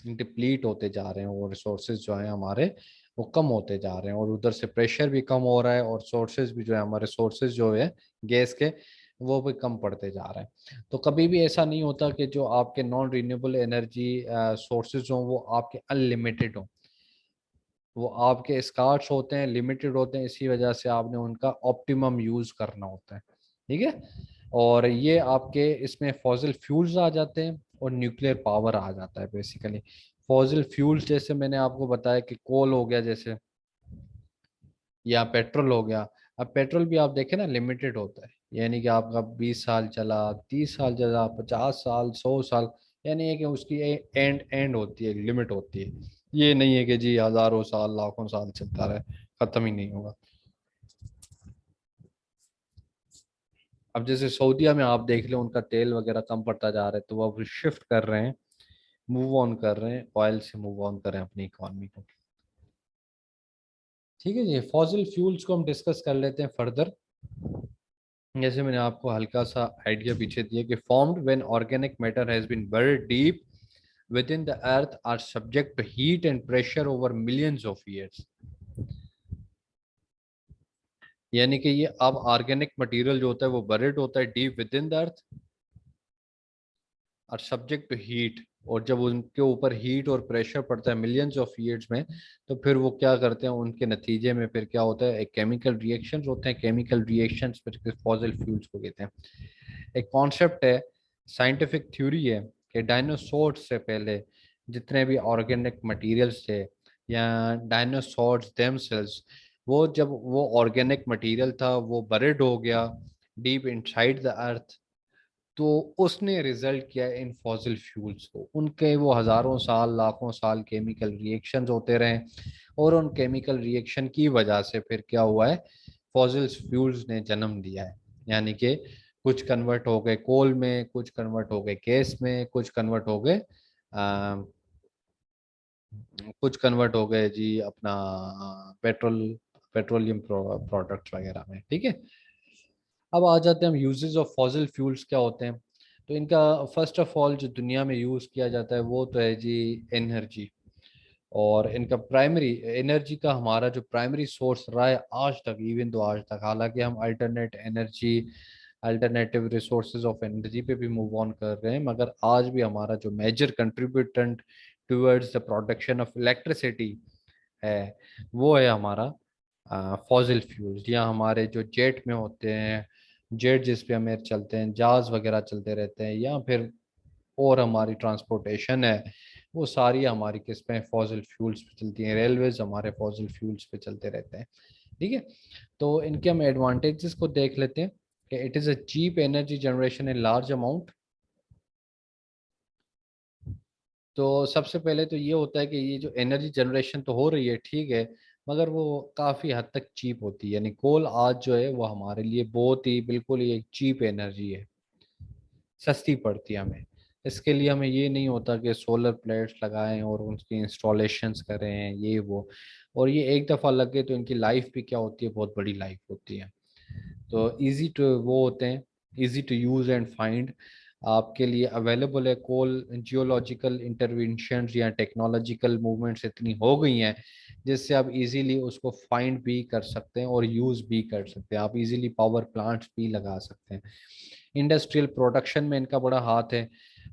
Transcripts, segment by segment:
Deplete होते जा रहे हैं, वो रिसोर्सेज जो हैं हमारे वो कम होते जा रहे हैं, और उधर से प्रेशर भी कम हो रहा है, और सोर्सेज भी जो है हमारे सोर्सेज जो है गैस के वो भी कम पड़ते जा रहे हैं। तो कभी भी ऐसा नहीं होता कि जो आपके नॉन रीन्यूएबल एनर्जी सोर्सेज हों वो आपके अनलिमिटेड हों। वो आपके स्कार्स होते हैं, लिमिटेड होते हैं, इसी वजह से आपने उनका ऑप्टिमम यूज करना होता है। ठीक है। और ये आपके इसमें फॉसिल फ्यूल्स आ जाते हैं और न्यूक्लियर पावर आ जाता है बेसिकली। फॉसिल फ्यूल्स जैसे मैंने आपको बताया कि कोल हो गया जैसे, या पेट्रोल हो गया। अब पेट्रोल भी आप देखें ना लिमिटेड होता है, यानी कि आपका 20 साल चला, 30 साल चला, 50 साल, 100 साल, यानी है कि उसकी एंड होती है, लिमिट होती है। ये नहीं है कि जी हजारों साल लाखों साल चलता रहे, खत्म ही नहीं होगा। अब जैसे सऊदीया में आप देख लें, उनका तेल वगैरह कम पड़ता जा रहा है, तो वो अब शिफ्ट कर रहे हैं, मूव ऑन कर रहे हैं, ऑयल से मूव ऑन कर रहे हैं अपनी इकॉनमी को। ठीक है जी, फॉसिल फ्यूल्स को हम डिस्कस कर लेते हैं फर्दर। जैसे मैंने आपको हल्का सा आइडिया पीछे दिया कि formed when organic matter has been buried deep within the earth are subject to heat and pressure over millions of years. यानी कि ये अब ऑर्गेनिक मटेरियल जो होता है वो बरिड होता है डीप विद इन द अर्थ और सब्जेक्ट टू हीट, और जब उनके ऊपर हीट और प्रेशर पड़ता है मिलियंस ऑफ ईयर्स में, तो फिर वो क्या करते हैं, उनके नतीजे में फिर क्या होता है, एक केमिकल रिएक्शंस होते हैं, केमिकल रिएक्शंस फिर फॉसिल फ्यूल्स को कहते हैं। एक कॉन्सेप्ट है, साइंटिफिक थ्योरी है कि डायनासोर से पहले जितने भी ऑर्गेनिक मटेरियल्स थे, या डायनासोर्स देमसेल्व्स, वो जब वो ऑर्गेनिक मटेरियल था वो बरिड हो गया डीप इनसाइड द अर्थ, तो उसने रिजल्ट किया इन फॉसिल फ्यूल्स को। उनके वो हजारों साल लाखों साल केमिकल रिएक्शंस होते रहे, और उन केमिकल रिएक्शन की वजह से फिर क्या हुआ है, फॉसिल फ्यूल्स ने जन्म दिया है। यानी कि कुछ कन्वर्ट हो गए कोल में, कुछ कन्वर्ट हो गए गैस में, कुछ कन्वर्ट हो गए कुछ कन्वर्ट हो गए जी अपना पेट्रोल पेट्रोलियम प्रोडक्ट्स वगैरह में। ठीक है। अब आ जाते हैं हम यूजेस ऑफ फॉसिल फ्यूल्स क्या होते हैं। तो इनका फर्स्ट ऑफ ऑल जो दुनिया में यूज़ किया जाता है वो तो है जी एनर्जी। और इनका प्राइमरी एनर्जी का हमारा जो प्राइमरी सोर्स रहा है आज तक, इवन तो आज तक, हालांकि हम alternate energy, alternative resources of energy पे भी मूव ऑन कर रहे हैं, मगर आज भी हमारा जो major contributant towards the production of electricity है वो है हमारा फॉसिल फ्यूल्स, या हमारे जो जेट में होते हैं, जेट जिस पे हमें चलते हैं, जहाज वगैरह चलते रहते हैं, या फिर और हमारी ट्रांसपोर्टेशन है, वो सारी हमारी किस पे फॉसिल फ्यूल्स पे चलती हैं। रेलवेज हमारे फॉसिल फ्यूल्स पे चलते रहते हैं। ठीक है। तो इनके हम एडवांटेजेस को देख लेते हैं कि it is a cheap energy generation in large amount. तो सबसे पहले तो ये होता है कि ये जो एनर्जी जनरेशन तो हो रही है ठीक है, मगर वो काफ़ी हद तक चीप होती है। यानी कोल आज जो है वो हमारे लिए बहुत ही बिल्कुल ही एक चीप एनर्जी है, सस्ती पड़ती है हमें। इसके लिए हमें ये नहीं होता कि सोलर प्लेट्स लगाएं और उनकी इंस्टॉलेशंस करें ये वो, और ये एक दफ़ा लगे तो इनकी लाइफ भी क्या होती है, बहुत बड़ी लाइफ होती है। तो इजी टू वो होते हैं, easy to use and find, आपके लिए अवेलेबल है। कोल जियोलॉजिकल इंटरवेंशंस या टेक्नोलॉजिकल मूवमेंट्स इतनी हो गई हैं जिससे आप इजीली उसको फाइंड भी कर सकते हैं और यूज़ भी कर सकते हैं। आप इजीली पावर प्लांट्स भी लगा सकते हैं। इंडस्ट्रियल प्रोडक्शन में इनका बड़ा हाथ है।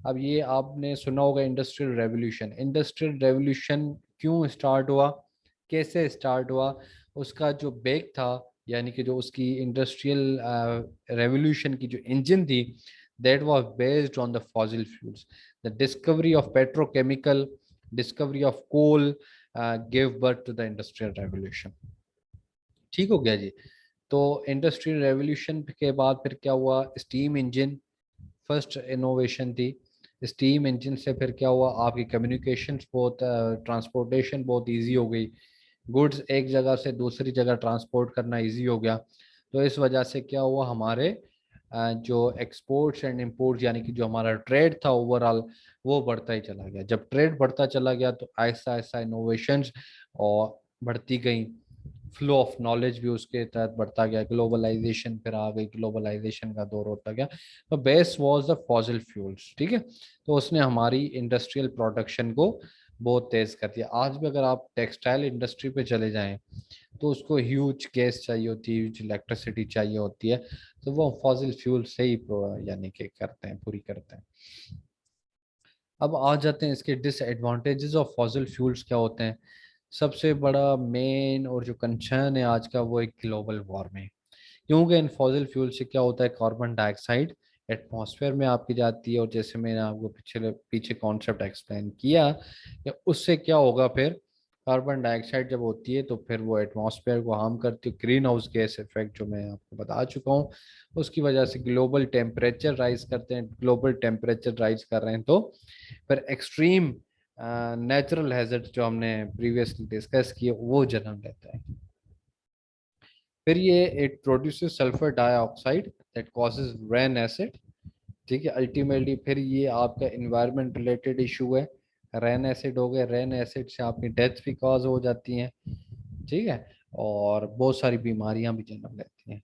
अब ये आपने सुना होगा इंडस्ट्रियल रेवोल्यूशन। इंडस्ट्रियल रेवोल्यूशन क्यों स्टार्ट हुआ, कैसे स्टार्ट हुआ, उसका जो बेक था, यानी कि जो उसकी इंडस्ट्रियल रेवोल्यूशन की जो इंजन थी, that was based on the fossil fuels. The discovery of petrochemical, discovery of coal give birth to the industrial revolution. ठीक हो गया जी। तो इंडस्ट्रियल रेवोल्यूशन के बाद फिर क्या हुआ, स्टीम इंजन फर्स्ट इनोवेशन थी। स्टीम इंजन से फिर क्या हुआ, आपकी कम्युनिकेशन बहुत, ट्रांसपोर्टेशन बहुत इजी हो गई, गुड्स एक जगह से दूसरी जगह ट्रांसपोर्ट करना इजी हो गया। तो इस वजह से क्या हुआ, हमारे जो एक्सपोर्ट्स एंड इंपोर्ट्स यानी कि जो हमारा ट्रेड था ओवरऑल वो बढ़ता ही चला गया। जब ट्रेड बढ़ता चला गया तो ऐसा ऐसा इनोवेशंस और बढ़ती गई, फ्लो ऑफ नॉलेज भी उसके तहत बढ़ता गया, ग्लोबलाइजेशन फिर आ गई, ग्लोबलाइजेशन का दौर होता गया। तो base was the fossil fuels. ठीक है। तो उसने हमारी इंडस्ट्रियल प्रोडक्शन को बहुत तेज करती है। आज भी अगर आप टेक्सटाइल इंडस्ट्री पे चले जाएं तो उसको ह्यूज गैस चाहिए होती है, ह्यूज इलेक्ट्रिसिटी चाहिए होती है, तो वो फॉसिल फ्यूल से ही यानी कि करते हैं, पूरी करते हैं। अब आ जाते हैं इसके डिसएडवांटेजेस ऑफ फॉसिल फ्यूल्स क्या होते हैं। सबसे बड़ा मेन और जो कंसर्न है आज का वो है ग्लोबल वार्मिंग। क्योंकि इन फॉसिल फ्यूल से क्या होता है, कार्बन डाइऑक्साइड एटमॉस्फेयर में आपकी जाती है, और जैसे मैंने आपको पिछले पीछे कॉन्सेप्ट एक्सप्लेन किया कि उससे क्या होगा फिर, कार्बन डाइऑक्साइड जब होती है तो फिर वो एटमॉस्फेयर को हार्म करती है, ग्रीन हाउस गैस इफेक्ट जो मैं आपको बता चुका हूँ। उसकी वजह से ग्लोबल टेम्परेचर राइज करते हैं, ग्लोबल टेम्परेचर राइज कर रहे हैं तो फिर एक्सट्रीम नेचुरल हैजर्ड जो हमने प्रीवियसली डिस्कस किए वो जन्म लेता है। फिर ये it produces sulphur dioxide that causes rain acid. ठीक है, अल्टीमेटली फिर ये आपका इन्वायरमेंट रिलेटेड इशू है। रेन एसिड हो गए, रेन एसिड से आपकी डेथ भी कॉज हो जाती हैं। ठीक है, और बहुत सारी बीमारियां भी जन्म लेती हैं।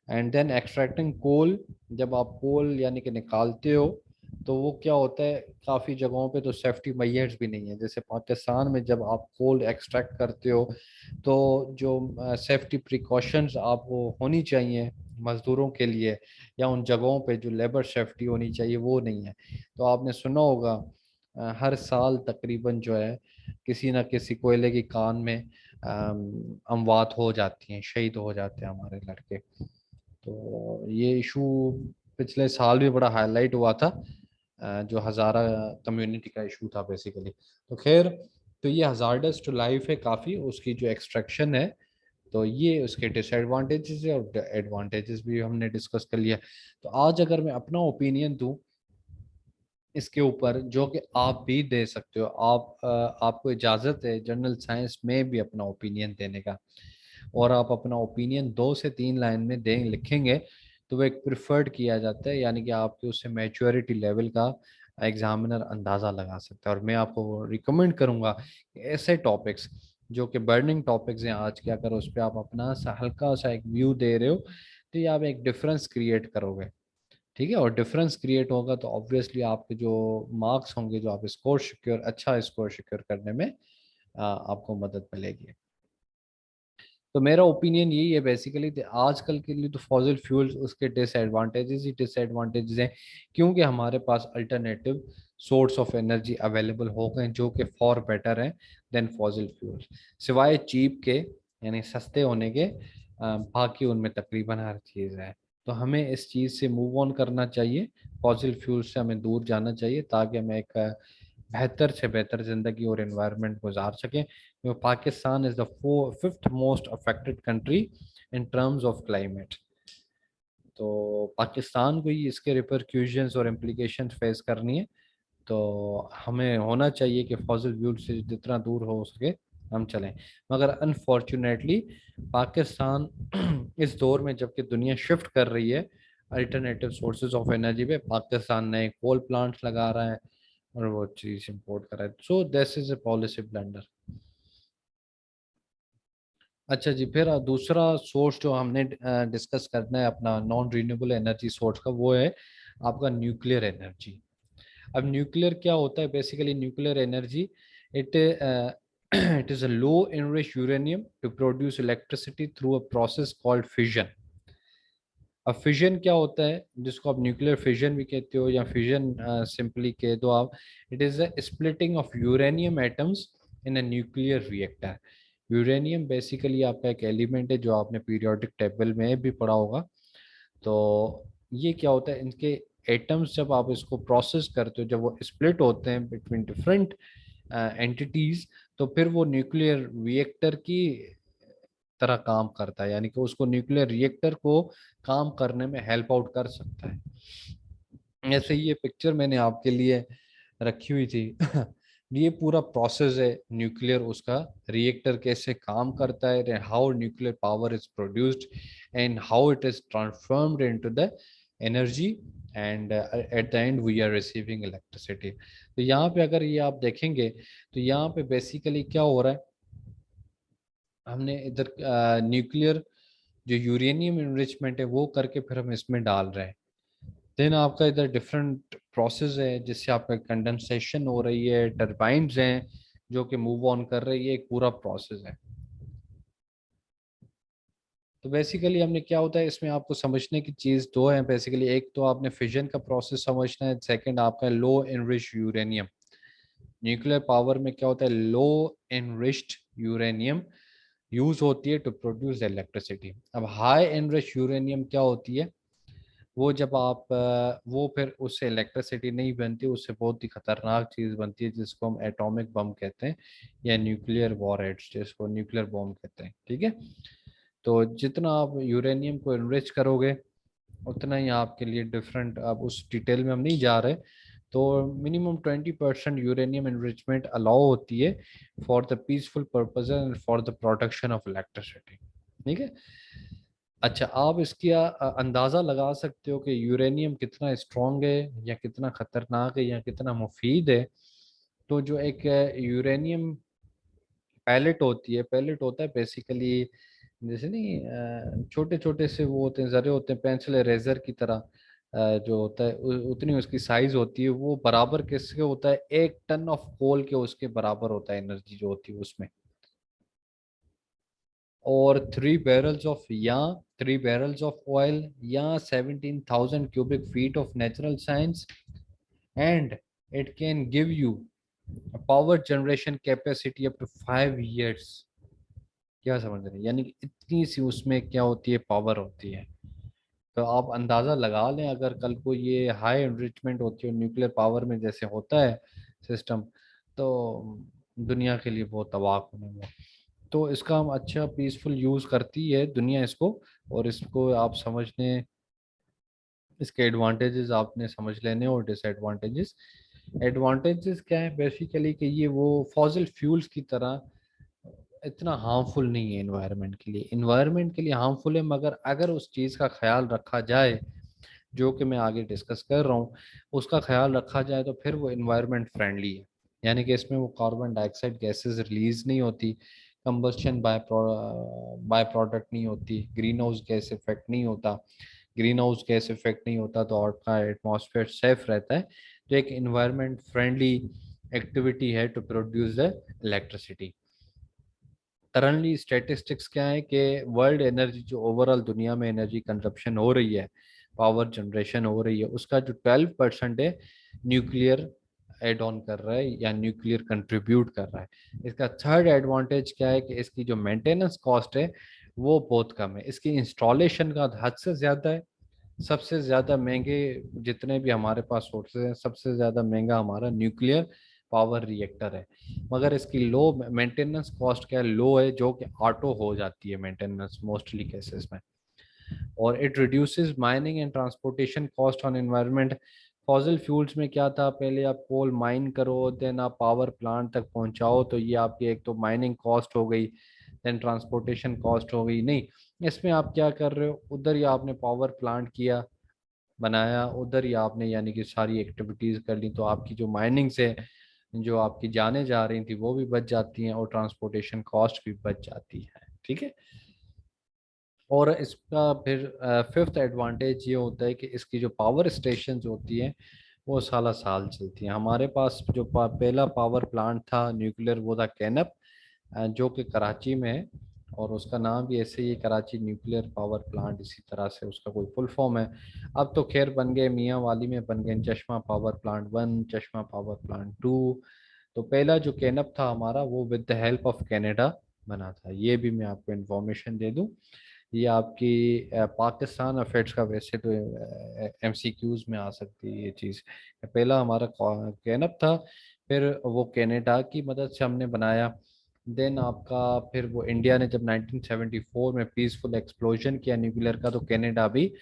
एंड देन एक्सट्रैक्टिंग कोल, जब आप कोल यानी कि निकालते हो तो वो क्या होता है, काफ़ी जगहों पे तो सेफ्टी मेजर्स भी नहीं है। जैसे पाकिस्तान में जब आप कोल एक्सट्रैक्ट करते हो तो जो सेफ्टी प्रिकॉशंस आपको होनी चाहिए मजदूरों के लिए, या उन जगहों पे जो लेबर सेफ्टी होनी चाहिए वो नहीं है। तो आपने सुना होगा हर साल तकरीबन जो है किसी ना किसी कोयले की कान में अमवात हो जाती हैं, शहीद हो जाते हैं हमारे लड़के। तो ये इशू पिछले साल भी बड़ा हाईलाइट हुआ था, जो हज़ारा कम्युनिटी का इशू था बेसिकली। तो खैर, तो ये हजार्डस टू लाइफ है काफ़ी, उसकी जो एक्सट्रैक्शन है। तो ये उसके डिसएडवांटेजेस है, और एडवांटेजेस भी हमने डिस्कस कर लिया। तो आज अगर मैं अपना ओपिनियन दूं इसके ऊपर, जो कि आप भी दे सकते हो, आपको इजाज़त है जनरल साइंस में भी अपना ओपिनियन देने का। और आप अपना ओपिनियन 2 से 3 लाइन में दें लिखेंगे तो वो एक प्रिफर्ड किया जाता है, यानी कि आपके उससे मैच्योरिटी लेवल का एग्जामिनर अंदाज़ा लगा सकता है। और मैं आपको रिकमेंड करूँगा कि ऐसे टॉपिक्स जो कि बर्निंग टॉपिक्स हैं आज के, अगर उस पर आप अपना सा हल्का सा एक व्यू दे रहे हो तो ये आप एक डिफरेंस क्रिएट करोगे। ठीक है, और डिफरेंस क्रिएट होगा तो ऑब्वियसली आपके जो मार्क्स होंगे, जो आप स्कोर सिक्योर, अच्छा स्कोर सिक्योर करने में आपको मदद मिलेगी। तो मेरा ओपिनियन यही है बेसिकली, आजकल के लिए तो फॉसिल फ्यूल्स उसके डिसएडवांटेजेस ही डिसएडवांटेजेस हैं, क्योंकि हमारे पास alternative source of energy available हो गए जो कि फॉर बेटर हैं देन फॉसिल फ्यूल्स, सिवाय चीप के यानी सस्ते होने के। बाकी उनमें तकरीबन हर चीज़ है। तो हमें इस चीज़ से मूव ऑन करना चाहिए, फॉसिल फ्यूल से हमें दूर जाना चाहिए, ताकि हमें एक बेहतर से बेहतर ज़िंदगी और इन्वायरमेंट गुजार सकें। Pakistan is the fifth most affected country in terms of climate. तो पाकिस्तान को ही इसके रिपरक्यूशंस और इम्प्लीकेशन फेस करनी है। तो हमें होना चाहिए कि फॉसिल फ्यूल से जितना दूर हो सके हम चलें। मगर अनफॉर्चुनेटली पाकिस्तान इस दौर में जबकि दुनिया शिफ्ट कर रही है अल्टरनेटिव सोर्सेज ऑफ एनर्जी पे, पाकिस्तान नए कोल प्लांट्स लगा रहा है और वो चीज़ इंपोर्ट कर रहा है। So this is a policy blunder. अच्छा जी, फिर दूसरा सोर्स जो हमने डिस्कस करना है अपना नॉन रीन्यूएबल एनर्जी सोर्स का, वो है आपका न्यूक्लियर एनर्जी। अब न्यूक्लियर क्या होता है, basically nuclear energy, it it is a low enriched uranium two produce electricity through a process called fission. अब फिजन क्या होता है, जिसको आप न्यूक्लियर फिजन भी कहते हो या फिजन सिंपली कह दो आप, it is a splitting of uranium atoms in a nuclear reactor. Uranium basically आपका एक एलिमेंट है जो आपने पीरियोडिक टेबल में भी पढ़ा होगा। तो ये क्या होता है, इनके एटम्स जब आप इसको प्रोसेस करते हो, जब वो स्प्लिट होते हैं बिटवीन डिफरेंट एंटिटीज, तो फिर वो न्यूक्लियर रिएक्टर की तरह काम करता है, यानी कि उसको न्यूक्लियर रिएक्टर को काम करने में हेल्प आउट कर सकता है। ऐसे ही ये पिक्चर मैंने आपके लिए रखी हुई थी ये पूरा प्रोसेस है न्यूक्लियर, उसका रिएक्टर कैसे काम करता है, how nuclear power is produced and how it is transformed into the energy, and at the end we are receiving electricity. तो यहाँ पे अगर ये आप देखेंगे तो यहाँ पे बेसिकली क्या हो रहा है, हमने इधर न्यूक्लियर जो यूरेनियम इनरिचमेंट है वो करके फिर हम इसमें डाल रहे हैं। देन आपका इधर डिफरेंट प्रोसेस है जिससे आपका कंडेंसेशन हो रही है, टरबाइन्स हैं जो कि मूव ऑन कर रही है, एक पूरा प्रोसेस है। तो बेसिकली हमने क्या होता है इसमें आपको समझने की चीज़ दो है बेसिकली। एक तो आपने फिजन का प्रोसेस समझना है, सेकंड आपका लो एनरिच यूरेनियम। न्यूक्लियर पावर में क्या होता है, लो एनरिच्ड यूरेनियम यूज होती है टू प्रोड्यूस इलेक्ट्रिसिटी। अब हाई एनरिच यूरेनियम क्या होती है, वो जब आप वो फिर उससे इलेक्ट्रिसिटी नहीं बनती, उससे बहुत ही खतरनाक चीज़ बनती है जिसको हम एटॉमिक बम कहते हैं, या न्यूक्लियर वॉरहेड्स जिसको न्यूक्लियर बॉम्ब कहते हैं, ठीक है। तो जितना आप यूरेनियम को इनरिच करोगे उतना ही आपके लिए डिफरेंट, अब उस डिटेल में हम नहीं जा रहे। तो मिनिमम 20% यूरेनियम एनरिचमेंट अलाउ होती है for the peaceful purpose and for the production of electricity, ठीक है। अच्छा, आप इसकी अंदाज़ा लगा सकते हो कि यूरेनियम कितना स्ट्रॉन्ग है या कितना खतरनाक है या कितना मुफीद है। तो जो एक यूरेनियम पैलेट होती है, पैलेट होता है बेसिकली, जैसे नहीं छोटे छोटे से वो होते हैं, जरे होते हैं पेंसिल इरेजर की तरह, जो होता है उतनी उसकी साइज होती है। वो बराबर किसके होता है, 1 टन ऑफ कोल के उसके बराबर होता है एनर्जी जो होती है उसमें। और 3 बैरल्स ऑफ या 3 बैरल्स ऑफ ऑयल या 17,000 cubic feet of natural science, and it can give you power generation capacity up to 5 years। क्या समझ रहे हैं, यानी कि इतनी सी उसमें क्या होती है, पावर होती है। तो आप अंदाज़ा लगा लें, अगर कल को ये हाई एनरिचमेंट होती है न्यूक्लियर पावर में जैसे होता है सिस्टम, तो दुनिया के लिए बहुत तबाह होने में। तो इसका हम अच्छा पीसफुल यूज़ करती है दुनिया इसको, और इसको आप समझने, इसके एडवांटेजेस आपने समझ लेने और डिसएडवांटेजेस। एडवांटेजेस क्या है बेसिकली कि ये वो फॉसिल फ्यूल्स की तरह इतना हार्मफुल नहीं है इन्वायरमेंट के लिए। इन्वायरमेंट के लिए हार्मफुल है, मगर अगर उस चीज़ का ख्याल रखा जाए जो कि मैं आगे डिस्कस कर रहा हूँ, उसका ख्याल रखा जाए तो फिर वो इन्वायरमेंट फ्रेंडली है। यानी कि इसमें वो कार्बन डाइऑक्साइड गैसेस रिलीज नहीं होती, कंबस्शन बाय प्रोडक्ट नहीं होती, ग्रीन हाउस गैस इफेक्ट नहीं होता। ग्रीन हाउस गैस इफेक्ट नहीं होता तो आपका एटमॉस्फेयर सेफ रहता है। तो एक इन्वायरमेंट फ्रेंडली एक्टिविटी है to produce the electricity. Currently statistics क्या है कि वर्ल्ड एनर्जी, जो ओवरऑल दुनिया में एनर्जी कंजप्शन हो रही है, पावर जनरेशन हो रही है, उसका जो 12% है न्यूक्लियर एड ऑन कर रहा है या न्यूक्लियर कंट्रीब्यूट कर रहा है। इसका थर्ड एडवांटेज क्या है कि इसकी जो मेंटेनेंस कॉस्ट है वो बहुत कम है। इसकी इंस्टॉलेशन का हद से ज़्यादा है। सबसे ज़्यादा महंगे जितने भी हमारे पास सोर्सेज हैं, सबसे ज़्यादा महंगा हमारा न्यूक्लियर पावर रिएक्टर है। मगर इसकी लो मेंटेनेंस कॉस्ट क्या है, लो है, जो कि ऑटो हो जाती है मेंटेनेंस मोस्टली केसेस में। और it reduces mining and transportation cost on environment. Fossil fuels में क्या था, पहले आप कोल माइन करो देन आप पावर प्लांट तक पहुंचाओ, तो ये आपकी एक तो माइनिंग कॉस्ट हो गई, देन ट्रांसपोर्टेशन कॉस्ट हो गई। नहीं, इसमें आप क्या कर रहे हो, उधर ही आपने पावर प्लांट किया, बनाया, उधर ही आपने यानी कि सारी एक्टिविटीज कर ली, तो आपकी जो माइनिंग से जो आपकी जानें जा रही थी वो भी बच जाती हैं और ट्रांसपोर्टेशन कॉस्ट भी बच जाती है, ठीक है। और इसका फिर फिफ्थ एडवांटेज ये होता है कि इसकी जो पावर स्टेशन होती हैं वो साला साल चलती हैं। हमारे पास जो पहला पावर प्लांट था न्यूक्लियर वो था कैनप, जो कि कराची में है, और उसका नाम भी ऐसे ही, कराची न्यूक्लियर पावर प्लांट, इसी तरह से उसका कोई फुल फॉर्म है। अब तो खैर बन गए, मियाँ वाली में बन गए चश्मा पावर प्लांट 1, चश्मा पावर प्लांट 2। तो पहला जो कैनप था हमारा वो with the help of Canada बना था। ये भी मैं आपको इन्फॉर्मेशन दे दूं। ये आपकी पाकिस्तान अफेयर्स का वैसे तो एमसीक्यूज में आ सकती है ये चीज़। पहला हमारा कैनप था, फिर वो कनाडा की मदद से हमने बनाया। देन आपका फिर वो इंडिया ने जब 1974 में पीसफुल एक्सप्लोजन किया न्यूक्लियर का, तो कनाडा भी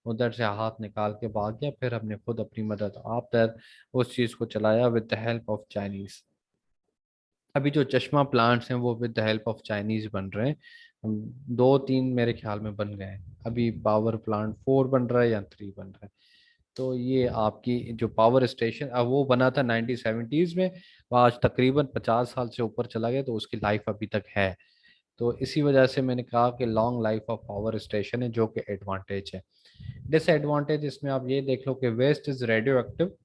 उधर से हाथ निकाल के भाग गया। फिर हमने खुद अपनी मदद आप तक उस चीज़ को चलाया with the help of Chinese. अभी जो चश्मा प्लांट्स हैं वो with the help of Chinese बन रहे हैं। 2-3 मेरे ख्याल में बन गए हैं, अभी पावर प्लांट 4 बन रहा है या 3 बन रहा है। तो ये आपकी जो पावर स्टेशन, अब वो बना था 1970s में, वो आज तकरीबन 50 साल से ऊपर चला गया, तो उसकी लाइफ अभी तक है। तो इसी वजह से मैंने कहा कि long life of power station है, जो कि एडवांटेज है। डिसएडवांटेज इसमें आप ये देख लो कि waste is radioactive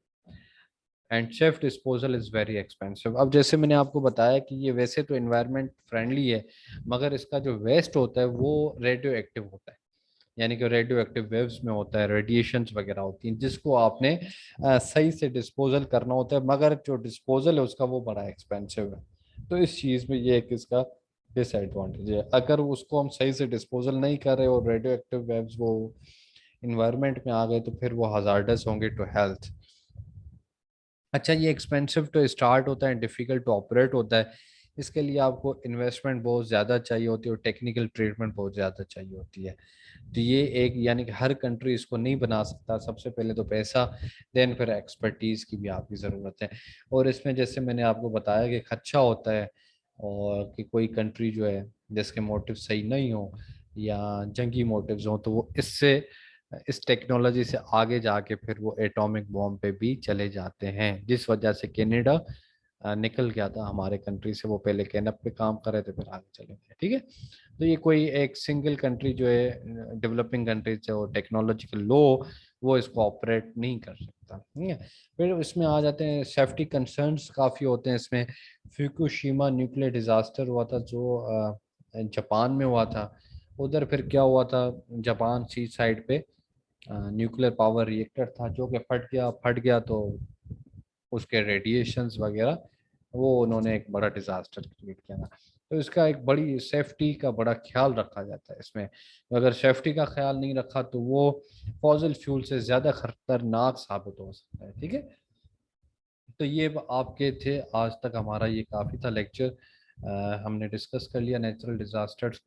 and safe disposal is very expensive. अब जैसे मैंने आपको बताया कि ये वैसे तो इन्वायरमेंट फ्रेंडली है, मगर इसका जो वेस्ट होता है वो रेडियो एक्टिव होता है, यानी कि रेडियो एक्टिव वेव्स में होता है, रेडिएशंस वगैरह होती हैं, जिसको आपने सही से डिस्पोजल करना होता है, मगर जो डिस्पोजल है उसका वो बड़ा एक्सपेंसिव है। तो इस चीज़ में ये एक इसका डिसएडवांटेज है। अगर उसको हम सही से डिस्पोजल नहीं कर रहे और रेडियो एक्टिव वेव्स वो इन्वायरमेंट में आ गए तो फिर वो हजार्डस होंगे टू हेल्थ। अच्छा, ये एक्सपेंसिव टू स्टार्ट होता है, डिफिकल्ट टू ऑपरेट होता है। इसके लिए आपको इन्वेस्टमेंट बहुत ज़्यादा चाहिए होती है और टेक्निकल ट्रीटमेंट बहुत ज़्यादा चाहिए होती है। तो ये एक, यानी कि हर कंट्री इसको नहीं बना सकता। सबसे पहले तो पैसा, देन फिर एक्सपर्टीज़ की भी आपकी ज़रूरत है। और इसमें जैसे मैंने आपको बताया कि खर्चा होता है, और कि कोई कंट्री जो है जिसके मोटिव सही नहीं हो या जंगी मोटिव्स हो, तो वो इससे, इस टेक्नोलॉजी से आगे जाके फिर वो एटॉमिक बॉम्ब पे भी चले जाते हैं, जिस वजह से कनाडा निकल गया था हमारे कंट्री से। वो पहले कैनप पे काम कर रहे थे, फिर आगे चले गए। ठीक है, तो ये कोई एक सिंगल कंट्री जो है डेवलपिंग कंट्री जो टेक्नोलॉजिकल लो, वो इसको ऑपरेट नहीं कर सकता। ठीक है, फिर इसमें आ जाते हैं सेफ्टी कंसर्न्स काफ़ी होते हैं इसमें। फ्यूकुशिमा न्यूक्लियर डिजास्टर हुआ था जो जापान में हुआ था। उधर फिर क्या हुआ था, जापान सी साइड पे न्यूक्लियर पावर रिएक्टर था जो कि फट गया तो उसके रेडिएशंस वगैरह, वो उन्होंने एक बड़ा डिजास्टर क्रिएट किया था। तो इसका एक बड़ी सेफ्टी का बड़ा ख्याल रखा जाता है इसमें। अगर सेफ्टी का ख्याल नहीं रखा तो वो फॉसिल फ्यूल से ज़्यादा खतरनाक साबित हो सकता है। ठीक है, तो ये आपके थे आज तक हमारा ये काफ़ी था लेक्चर। हमने डिस्कस कर लिया नेचुरल डिजास्टर्स